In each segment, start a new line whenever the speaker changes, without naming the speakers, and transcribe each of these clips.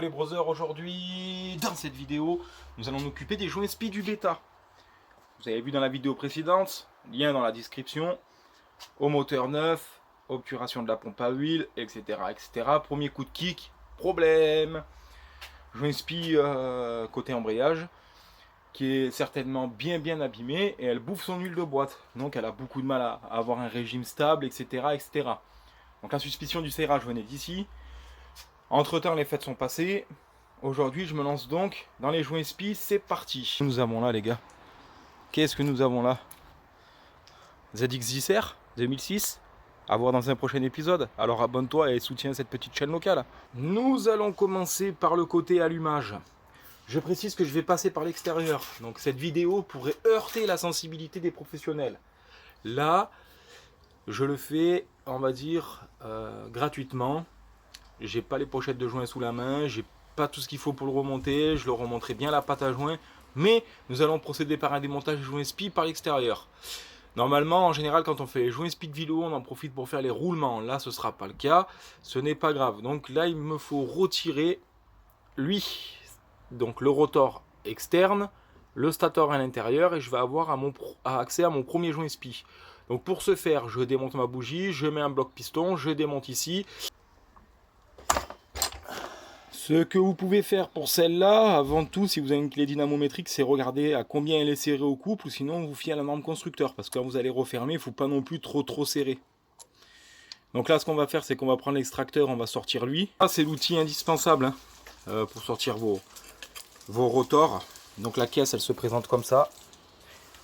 les brothers, aujourd'hui, dans cette vidéo, nous allons nous occuper des joints SPI du bêta. Vous avez vu dans la vidéo précédente, lien dans la description, au moteur neuf, obturation de la pompe à huile, etc. etc. Premier coup de kick, problème. Joint SPI côté embrayage, qui est certainement bien abîmé, et elle bouffe son huile de boîte. Donc elle a beaucoup de mal à avoir un régime stable, etc. etc. Donc la suspicion du serrage venait d'ici. Entre temps, les fêtes sont passées. Aujourd'hui, je me lance donc dans les joints SPI. C'est parti. Nous avons là, les gars. Qu'est-ce que nous avons là? ZX10R 2006. À voir dans un prochain épisode. Alors abonne-toi et soutiens cette petite chaîne locale. Nous allons commencer par le côté allumage. Je précise que je vais passer par l'extérieur. Donc cette vidéo pourrait heurter la sensibilité des professionnels. Là, je le fais, on va dire, gratuitement. J'ai pas les pochettes de joints sous la main, j'ai pas tout ce qu'il faut pour le remonter, je le remonterai bien la pâte à joint, mais nous allons procéder par un démontage de joints SPI par l'extérieur. Normalement, en général, quand on fait les joints SPI de vélo, on en profite pour faire les roulements. Là, ce sera pas le cas, ce n'est pas grave. Donc là, il me faut retirer lui, donc le rotor externe, le stator à l'intérieur, et je vais avoir accès à mon premier joint SPI. Donc pour ce faire, je démonte ma bougie, je mets un bloc piston, je démonte ici. Ce que vous pouvez faire pour celle-là, avant tout, si vous avez une clé dynamométrique, c'est regarder à combien elle est serrée au couple, ou sinon vous fiez à la norme constructeur, parce que quand vous allez refermer, il ne faut pas non plus trop serrer. Donc là, ce qu'on va faire, c'est qu'on va prendre l'extracteur, on va sortir lui. Ça, c'est l'outil indispensable pour sortir vos rotors. Donc la caisse, elle se présente comme ça.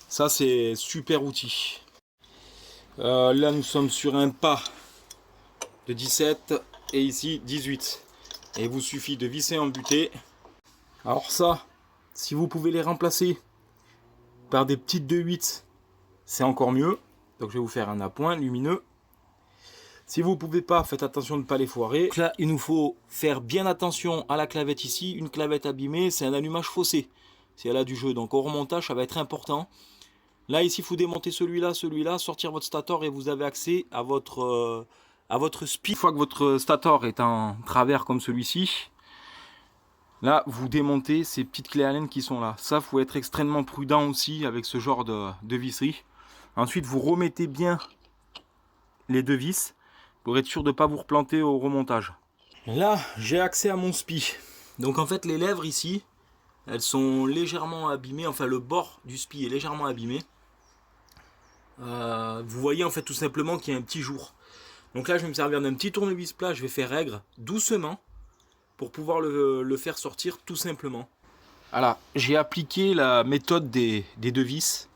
Ça, c'est super outil. Là, nous sommes sur un pas de 17 et ici 18. Et il vous suffit de visser en butée. Alors ça, si vous pouvez les remplacer par des petites de 8, c'est encore mieux. Donc je vais vous faire un appoint lumineux. Si vous ne pouvez pas, faites attention de ne pas les foirer. Donc là, il nous faut faire bien attention à la clavette ici. Une clavette abîmée, c'est un allumage faussé. Si elle a du jeu, donc au remontage, ça va être important. Là, ici, il faut démonter celui-là, sortir votre stator et vous avez accès à votre SPI. Une fois que votre stator est en travers comme celui-ci, là, vous démontez ces petites clés Allen qui sont là. Ça, il faut être extrêmement prudent aussi avec ce genre de visserie. Ensuite, vous remettez bien les deux vis pour être sûr de ne pas vous replanter au remontage. Là, j'ai accès à mon SPI. Donc en fait, les lèvres ici, elles sont légèrement abîmées. Enfin, le bord du SPI est légèrement abîmé. Vous voyez en fait tout simplement qu'il y a un petit jour. Donc là, je vais me servir d'un petit tournevis plat. Je vais faire aigre doucement pour pouvoir le faire sortir tout simplement. Voilà, j'ai appliqué la méthode des deux vis.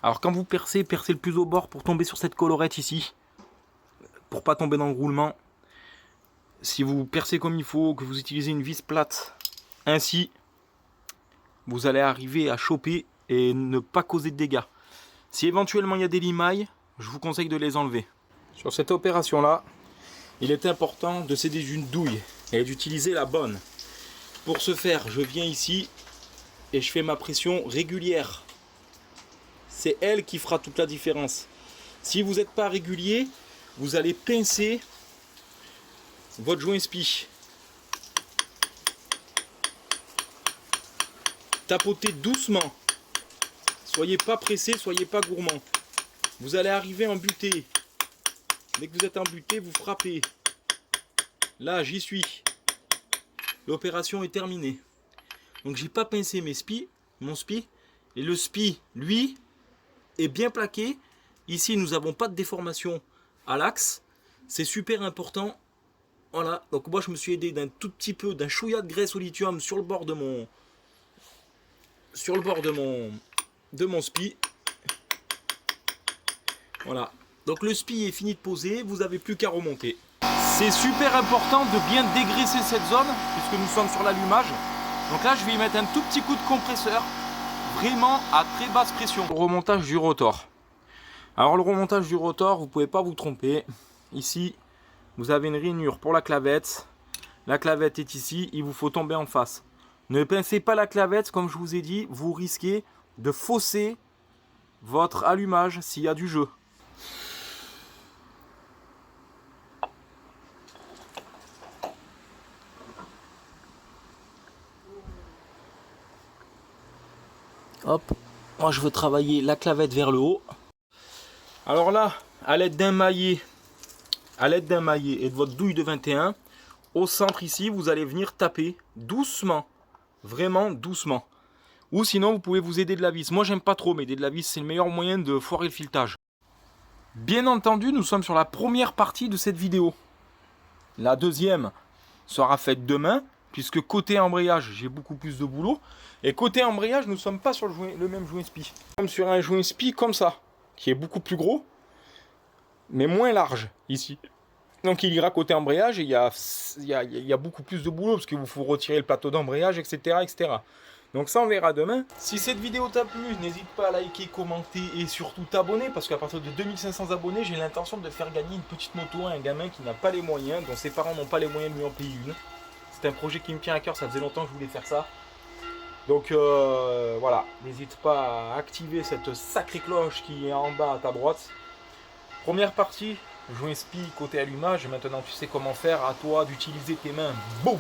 Alors quand vous percez le plus au bord pour tomber sur cette collerette ici. Pour pas tomber dans le roulement. Si vous percez comme il faut, que vous utilisez une vis plate, ainsi, vous allez arriver à choper et ne pas causer de dégâts. Si éventuellement il y a des limailles, je vous conseille de les enlever. Sur cette opération-là, il est important de céder une douille et d'utiliser la bonne. Pour ce faire, je viens ici et je fais ma pression régulière. C'est elle qui fera toute la différence. Si vous n'êtes pas régulier, vous allez pincer votre joint SPI. Tapotez doucement. Soyez pas pressé, soyez pas gourmand. Vous allez arriver en butée. Dès que vous êtes en butée, vous frappez. Là, j'y suis. L'opération est terminée. Donc j'ai pas pincé mon SPI. Et le SPI, lui, est bien plaqué. Ici, nous n'avons pas de déformation à l'axe. C'est super important. Voilà. Donc moi, je me suis aidé d'un tout petit peu, d'un chouïa de graisse au lithium sur le bord de mon SPI. Voilà. Donc le SPI est fini de poser, vous n'avez plus qu'à remonter. C'est super important de bien dégraisser cette zone, puisque nous sommes sur l'allumage. Donc là, je vais y mettre un tout petit coup de compresseur, vraiment à très basse pression. Le remontage du rotor. Alors le remontage du rotor, vous ne pouvez pas vous tromper. Ici, vous avez une rainure pour la clavette. La clavette est ici, il vous faut tomber en face. Ne pincez pas la clavette, comme je vous ai dit, vous risquez de fausser votre allumage s'il y a du jeu. Hop, moi je veux travailler la clavette vers le haut. Alors là, à l'aide d'un maillet et de votre douille de 21, au centre ici, vous allez venir taper doucement, vraiment doucement. Ou sinon, vous pouvez vous aider de la vis. Moi, j'aime pas trop m'aider de la vis, c'est le meilleur moyen de foirer le filetage. Bien entendu, nous sommes sur la première partie de cette vidéo. La deuxième sera faite demain, puisque côté embrayage, j'ai beaucoup plus de boulot. Et côté embrayage, nous ne sommes pas sur le même joint spi. Nous sommes sur un joint spi comme ça, qui est beaucoup plus gros, mais moins large, ici. Donc il ira côté embrayage et il y a beaucoup plus de boulot, parce qu'il vous faut retirer le plateau d'embrayage, etc., etc. Donc ça, on verra demain. Si cette vidéo t'a plu, n'hésite pas à liker, commenter et surtout t'abonner, parce qu'à partir de 2500 abonnés, j'ai l'intention de faire gagner une petite moto à un gamin qui n'a pas les moyens, dont ses parents n'ont pas les moyens de lui en payer une. C'est un projet qui me tient à cœur, ça faisait longtemps que je voulais faire ça. Donc voilà, n'hésite pas à activer cette sacrée cloche qui est en bas à ta droite. Première partie, joint spi côté allumage, maintenant tu sais comment faire, à toi d'utiliser tes mains. Boum!